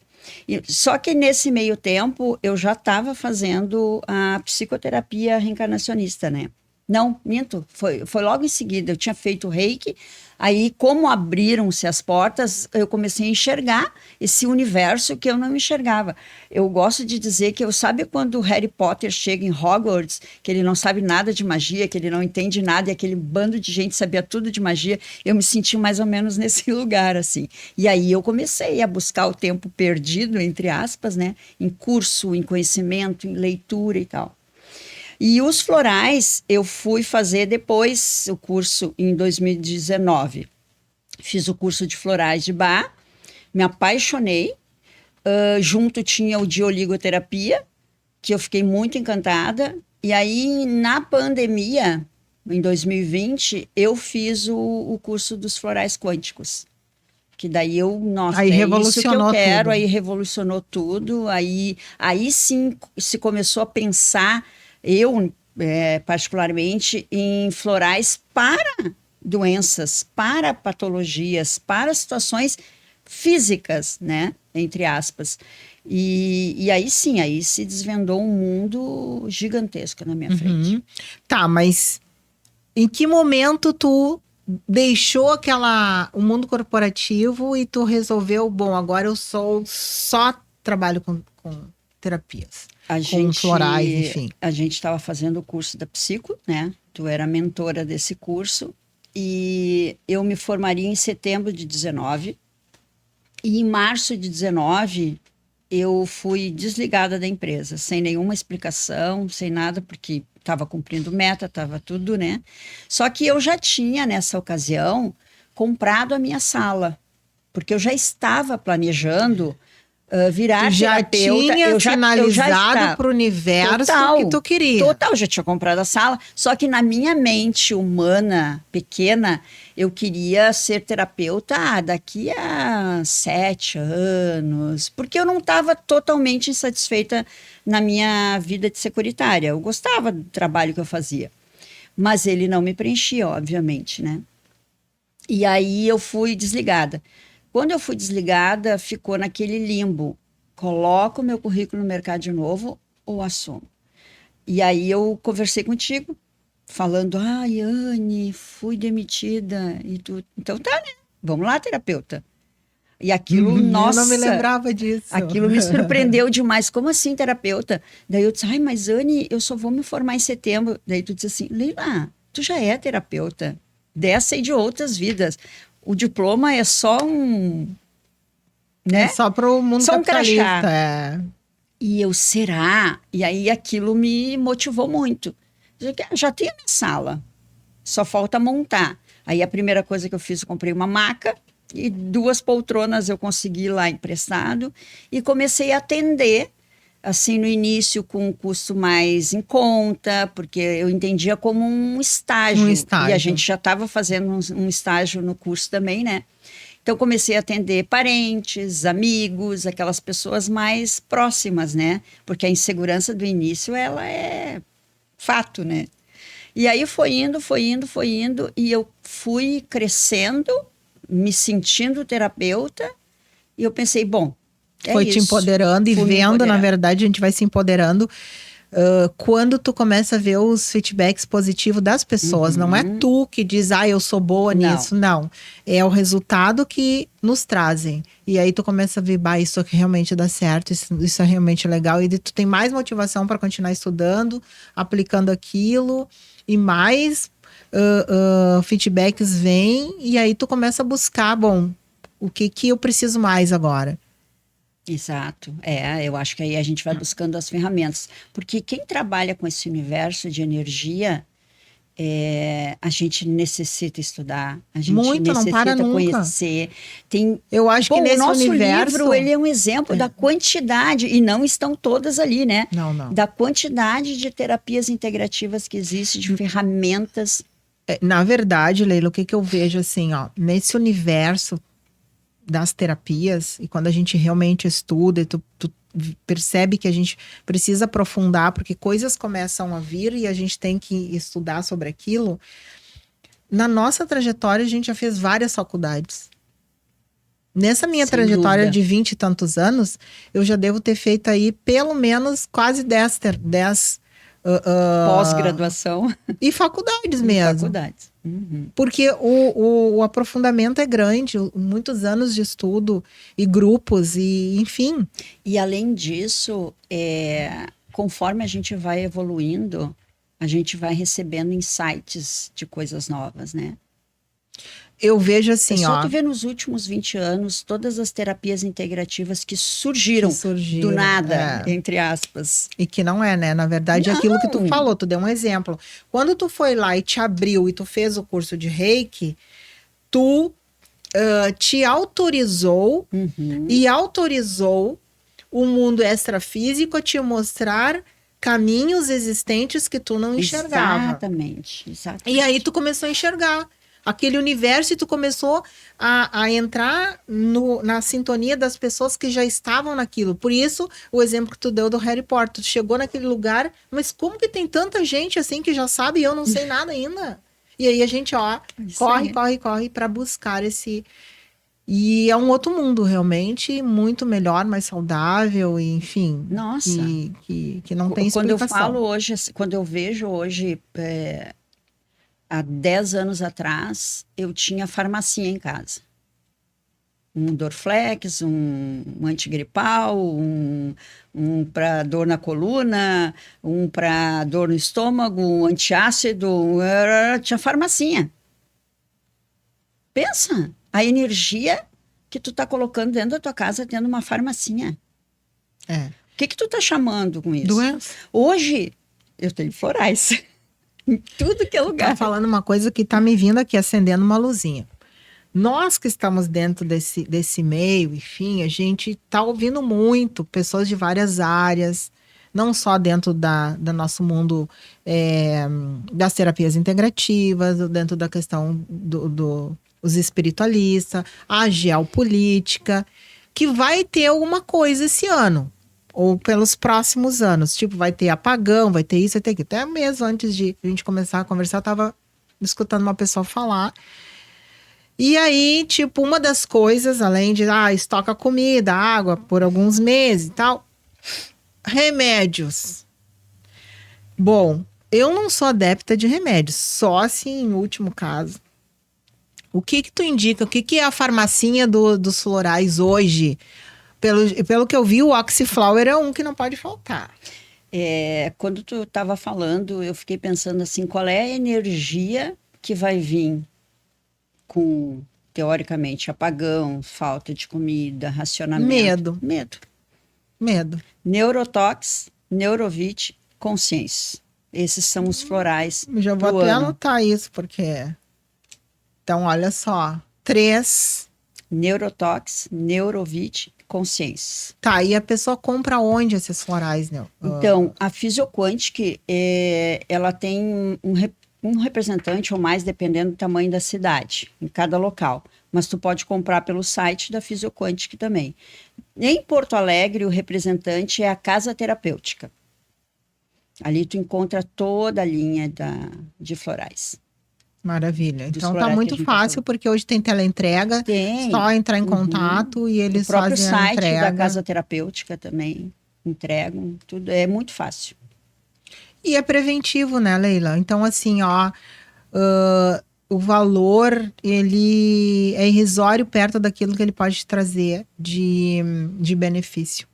Só que nesse meio tempo, eu já estava fazendo a psicoterapia reencarnacionista, né? Não, minto, foi logo em seguida, eu tinha feito Reiki, Aí, como abriram-se as portas, eu comecei a enxergar esse universo que eu não enxergava. Eu gosto de dizer que sabe quando o Harry Potter chega em Hogwarts, que ele não sabe nada de magia, que ele não entende nada, e aquele bando de gente sabia tudo de magia, eu me senti mais ou menos nesse lugar, assim. E aí eu comecei a buscar o tempo perdido, entre aspas, né, em curso, em conhecimento, em leitura e tal. E os florais eu fui fazer depois o curso em 2019. Fiz o curso de florais de Bach, me apaixonei. Junto tinha o de oligoterapia, que eu fiquei muito encantada. E aí, na pandemia, em 2020, eu fiz o curso dos florais quânticos. Que daí nossa, aí é revolucionou isso que eu quero, tudo. aí revolucionou tudo. Aí sim se começou a pensar, eu particularmente, em florais para doenças, para patologias, para situações físicas, né? Entre aspas. E aí sim, aí se desvendou um mundo gigantesco na minha frente. Tá, mas em que momento tu deixou o mundo corporativo e tu resolveu, bom, agora eu só trabalho com terapias, com florais, enfim. A gente estava fazendo o curso da Psico, né? Tu era mentora desse curso e eu me formaria em setembro de 19 e em março de 19 eu fui desligada da empresa, sem nenhuma explicação, sem nada, porque estava cumprindo meta, estava tudo, né? Só que eu já tinha, nessa ocasião, comprado a minha sala, porque eu já estava planejando virar terapeuta. Eu já sinalizado para o universo que tu queria. Total, já tinha comprado a sala, só que na minha mente humana, pequena, eu queria ser terapeuta daqui a 7 anos, porque eu não estava totalmente insatisfeita na minha vida de securitária. Eu gostava do trabalho que eu fazia, mas ele não me preenchia, obviamente, né? E aí eu fui desligada. Quando eu fui desligada, ficou naquele limbo. Coloco o meu currículo no mercado de novo ou assumo? E aí eu conversei contigo, falando, ai, Anne, fui demitida. E tu, então tá, né? Vamos lá, terapeuta. E aquilo, nossa... Eu não me lembrava disso. Aquilo me surpreendeu demais. Como assim, terapeuta? Daí eu disse, ai, mas Anne, eu só vou me formar em setembro. Daí tu disse assim, Leila, tu já é terapeuta dessa e de outras vidas. O diploma é só né? É só para o mundo só capitalista. Crachá. É. E eu, será? E aí aquilo me motivou muito. Já tenho a minha sala, só falta montar. Aí a primeira coisa que eu fiz, eu comprei uma maca e 2 poltronas eu consegui lá emprestado e comecei a atender, assim, no início com um custo mais em conta, porque eu entendia como um estágio. E a gente já estava fazendo um estágio no curso também, né? Então, comecei a atender parentes, amigos, aquelas pessoas mais próximas, né? Porque a insegurança do início, ela é fato, né? E aí foi indo, e eu fui crescendo, me sentindo terapeuta, e eu pensei, bom, foi te empoderando e vendo, na verdade, a gente vai se empoderando. Quando tu começa a ver os feedbacks positivos das pessoas, não é tu que diz, eu sou boa nisso, não. É o resultado que nos trazem. E aí tu começa a ver, isso aqui realmente dá certo, isso é realmente legal. E tu tem mais motivação para continuar estudando, aplicando aquilo, e mais feedbacks vêm, e aí tu começa a buscar, o que eu preciso mais agora? Exato. Eu acho que aí a gente vai buscando as ferramentas. Porque quem trabalha com esse universo de energia, a gente necessita estudar, a gente necessita conhecer. Eu acho que nesse universo... O nosso livro, ele é um exemplo da quantidade, e não estão todas ali, né? Não. Da quantidade de terapias integrativas que existe, de ferramentas. Na verdade, Leila, o que eu vejo assim, nesse universo das terapias, e quando a gente realmente estuda, tu percebe que a gente precisa aprofundar, porque coisas começam a vir e a gente tem que estudar sobre aquilo. Na nossa trajetória, a gente já fez várias faculdades. Nessa minha trajetória de 20 e tantos anos, eu já devo ter feito aí pelo menos quase 10 pós-graduação. E faculdades mesmo. Faculdades. Porque o aprofundamento é grande, muitos anos de estudo e grupos, e enfim. E além disso, conforme a gente vai evoluindo, a gente vai recebendo insights de coisas novas, né? Eu vejo assim, É só ó. tu ver nos últimos 20 anos todas as terapias integrativas que surgiram, do nada, entre aspas. E que não é, né? Na verdade, é aquilo que tu falou, tu deu um exemplo. Quando tu foi lá e te abriu e tu fez o curso de Reiki, tu te autorizou e autorizou o mundo extrafísico a te mostrar caminhos existentes que tu não enxergava. Exatamente. E aí tu começou a enxergar aquele universo e tu começou a entrar na sintonia das pessoas que já estavam naquilo. Por isso, o exemplo que tu deu do Harry Potter. Tu chegou naquele lugar, mas como que tem tanta gente assim que já sabe e eu não sei nada ainda? E aí a gente, corre para buscar esse... E é um outro mundo, realmente, muito melhor, mais saudável, e, enfim. Nossa. Que não tem explicação. Quando eu falo hoje, quando eu vejo hoje... Há 10 anos atrás, eu tinha farmacinha em casa. Um Dorflex, um antigripal, um para dor na coluna, um para dor no estômago, um antiácido. Tinha farmacinha. Pensa, a energia que tu tá colocando dentro da tua casa tendo uma farmacinha. O que tu tá chamando com isso? Doença. Hoje, eu tenho florais. Em tudo que é lugar. Tá falando uma coisa que tá me vindo aqui, acendendo uma luzinha. Nós que estamos dentro desse meio, enfim, a gente tá ouvindo muito pessoas de várias áreas, não só dentro do nosso mundo das terapias integrativas, dentro da questão dos espiritualistas, a geopolítica, que vai ter alguma coisa esse ano. Ou pelos próximos anos. Tipo, vai ter apagão, vai ter isso, vai ter aquilo. Até mesmo antes de a gente começar a conversar, eu tava escutando uma pessoa falar. E aí, tipo, uma das coisas, além de estoca comida, água por alguns meses e tal, remédios. Bom, eu não sou adepta de remédios, só assim, em último caso. O que tu indica? O que é a farmacinha dos florais hoje? Pelo que eu vi, o Oxyflower é um que não pode faltar. Quando tu estava falando, eu fiquei pensando assim, qual é a energia que vai vir com, teoricamente, apagão, falta de comida, racionamento? Medo. Neurotox, Neurovit, consciência. Esses são os florais. Já vou até anotar isso, porque... Então, olha só. 3... Neurotox, Neurovit, consciência. Tá, e a pessoa compra onde esses florais, né? Então, a Physioquantic, ela tem um representante ou mais, dependendo do tamanho da cidade, em cada local. Mas tu pode comprar pelo site da Physioquantic também. Em Porto Alegre, o representante é a Casa Terapêutica. Ali tu encontra toda a linha de florais. Maravilha. Então tá muito fácil, porque hoje tem teleentrega. Tem. Só entrar em contato e eles fazem a entrega. O próprio site da Casa Terapêutica também entregam. Tudo é muito fácil. E é preventivo, né, Leila? Então, assim, o valor, ele é irrisório perto daquilo que ele pode trazer de benefício.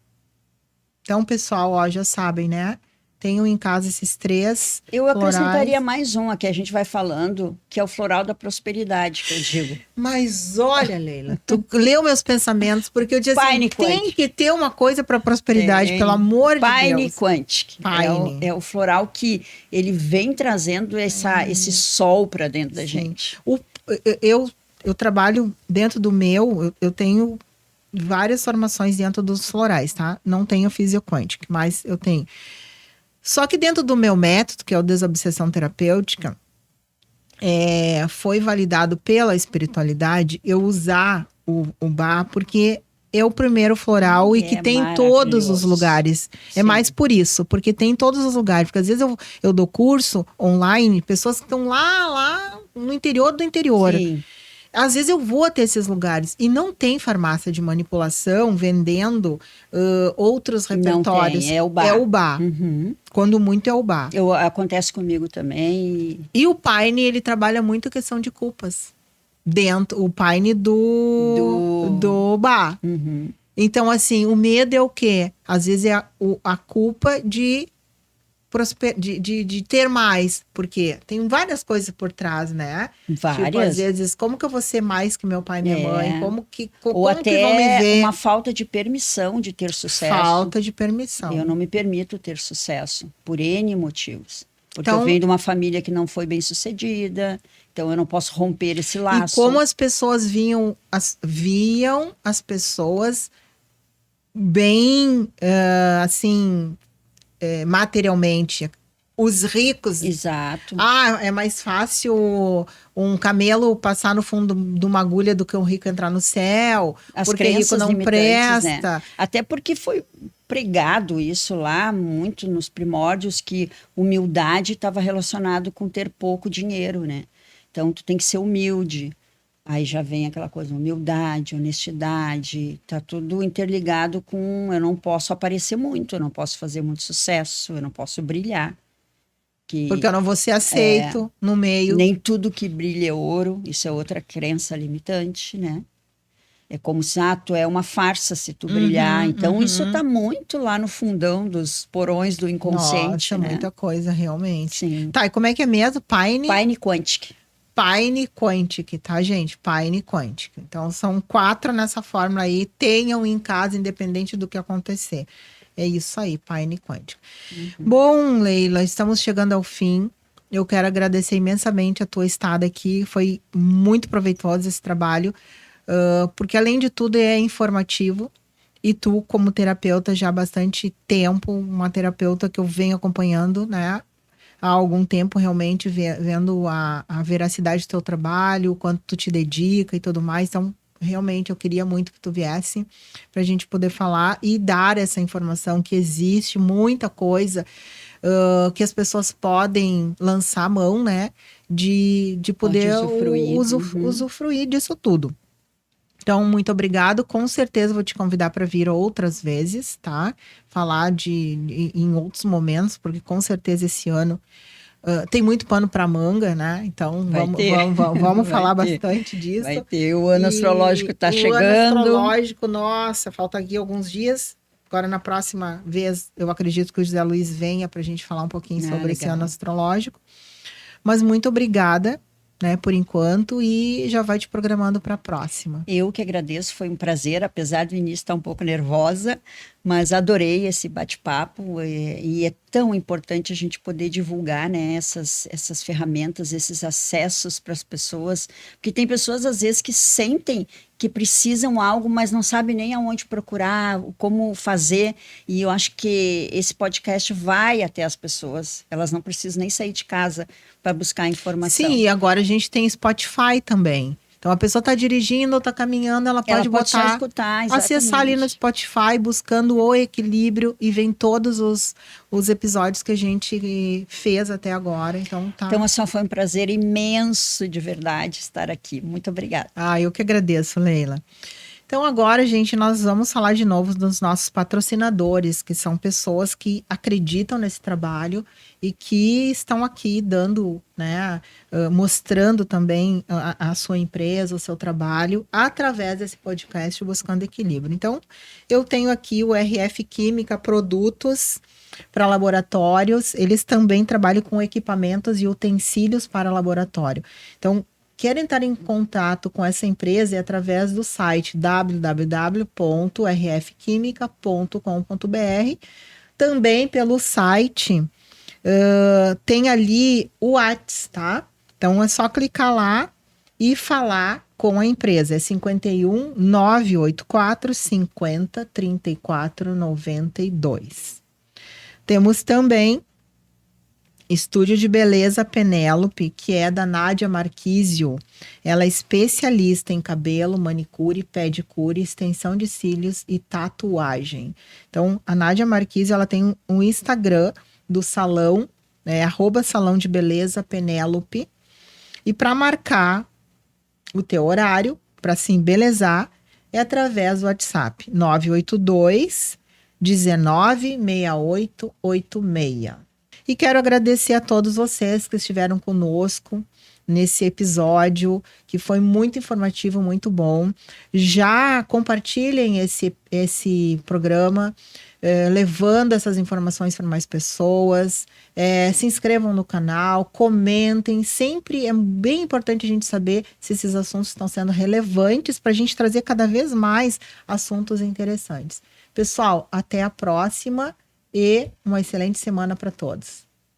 Então, pessoal, já sabem, né? Tenho em casa esses 3 Eu acrescentaria mais um, aqui a gente vai falando, que é o floral da prosperidade, que eu digo. Mas olha, Leila, tu leu meus pensamentos, porque eu disse assim, tem que ter uma coisa para prosperidade, pelo amor de Deus. Paine Quantic. É o floral que ele vem trazendo esse sol para dentro da gente. Eu trabalho dentro do eu tenho várias formações dentro dos florais, tá? Não tenho Physioquantic, mas eu tenho... Só que dentro do meu método, que é o Desobsessão Terapêutica, foi validado pela espiritualidade eu usar o Bach, porque é o primeiro floral e que tem em todos os lugares. Sim. É mais por isso, porque tem em todos os lugares. Porque às vezes eu dou curso online, pessoas que estão lá no interior do interior. Sim. Às vezes eu vou até esses lugares e não tem farmácia de manipulação vendendo outros repertórios. Não tem, é o bar. É o bar. Uhum. Quando muito é o bar. Acontece comigo também. E o Paine, ele trabalha muito a questão de culpas. Dentro, o Paine do bar. Uhum. Então, assim, o medo é o quê? Às vezes é a culpa de ter mais, porque tem várias coisas por trás, né? Várias. Tipo, às vezes, como que eu vou ser mais que meu pai e minha mãe? Ou como até que vão me ver? uma falta de permissão de ter sucesso. Falta de permissão. Eu não me permito ter sucesso, por N motivos. Porque Então, eu venho de uma família que não foi bem sucedida, então eu não posso romper esse laço. E como as pessoas viam as pessoas bem, assim, materialmente. Os ricos. Exato. É mais fácil um camelo passar no fundo de uma agulha do que um rico entrar no céu. As porque rico não presta. Né? Até porque foi pregado isso lá muito nos primórdios, que humildade estava relacionado com ter pouco dinheiro, né? Então tu tem que ser humilde. Aí já vem aquela coisa, humildade, honestidade, tá tudo interligado com eu não posso aparecer muito, eu não posso fazer muito sucesso, eu não posso brilhar. Porque eu não vou ser aceito no meio. Nem tudo que brilha é ouro, isso é outra crença limitante, né? É como se, tu é uma farsa se tu brilhar. Então, isso tá muito lá no fundão dos porões do inconsciente, Nossa, né? muita coisa, realmente. Sim. Tá, e como é que é mesmo? Paine Quantic. Paine Quantic, tá, gente? Paine Quantic. Então, são 4 nessa fórmula aí. Tenham em casa, independente do que acontecer. É isso aí, Paine Quantic. Bom, Leila, estamos chegando ao fim. Eu quero agradecer imensamente a tua estada aqui. Foi muito proveitoso esse trabalho, porque, além de tudo, é informativo. E tu, como terapeuta, já há bastante tempo, uma terapeuta que eu venho acompanhando, né? Há algum tempo, realmente, vendo a veracidade do teu trabalho, o quanto tu te dedica e tudo mais. Então, realmente, eu queria muito que tu viesse para a gente poder falar e dar essa informação que existe muita coisa que as pessoas podem lançar a mão, né? De poder usufruir disso tudo. Então, muito obrigado. Com certeza vou te convidar para vir outras vezes, tá? Falar em outros momentos, porque com certeza esse ano tem muito pano para manga, né? Então, vamos falar bastante disso. Vai ter. O ano astrológico está chegando. O ano astrológico, nossa, falta aqui alguns dias. Agora, na próxima vez, eu acredito que o José Luiz venha para a gente falar um pouquinho sobre esse ano astrológico. Mas muito obrigada, né, por enquanto, e já vai te programando para a próxima. Eu que agradeço, foi um prazer, apesar do início estar um pouco nervosa, mas adorei esse bate-papo e é tão importante a gente poder divulgar, né, essas ferramentas, esses acessos para as pessoas, porque tem pessoas às vezes que sentem que precisam algo, mas não sabem nem aonde procurar, como fazer, e eu acho que esse podcast vai até as pessoas, elas não precisam nem sair de casa para buscar informação. Sim, e agora a gente tem Spotify também. Então, a pessoa está dirigindo ou está caminhando, ela pode só escutar, acessar ali no Spotify, buscando o equilíbrio, e vem todos os episódios que a gente fez até agora. Então, assim, foi um prazer imenso, de verdade, estar aqui. Muito obrigada. Eu que agradeço, Leila. Então, agora, gente, nós vamos falar de novo dos nossos patrocinadores, que são pessoas que acreditam nesse trabalho e que estão aqui dando, né, mostrando também a sua empresa, o seu trabalho, através desse podcast Buscando Equilíbrio. Então, eu tenho aqui o RF Química Produtos para laboratórios. Eles também trabalham com equipamentos e utensílios para laboratório. Então, quer entrar em contato com essa empresa através do site www.rfquimica.com.br. Também pelo site tem ali o WhatsApp, tá? Então é só clicar lá e falar com a empresa. É 51 984 50 34 92. Temos também Estúdio de Beleza Penélope, que é da Nádia Marquísio. Ela é especialista em cabelo, manicure, pedicure, extensão de cílios e tatuagem. Então, a Nádia Marquísio, ela tem um Instagram do salão, @salão de beleza Penélope. E para marcar o teu horário para se embelezar é através do WhatsApp 982 19 6886. E quero agradecer a todos vocês que estiveram conosco nesse episódio, que foi muito informativo, muito bom. Já compartilhem esse programa, levando essas informações para mais pessoas. Se inscrevam no canal, comentem. Sempre é bem importante a gente saber se esses assuntos estão sendo relevantes para a gente trazer cada vez mais assuntos interessantes. Pessoal, até a próxima e uma excelente semana para todos.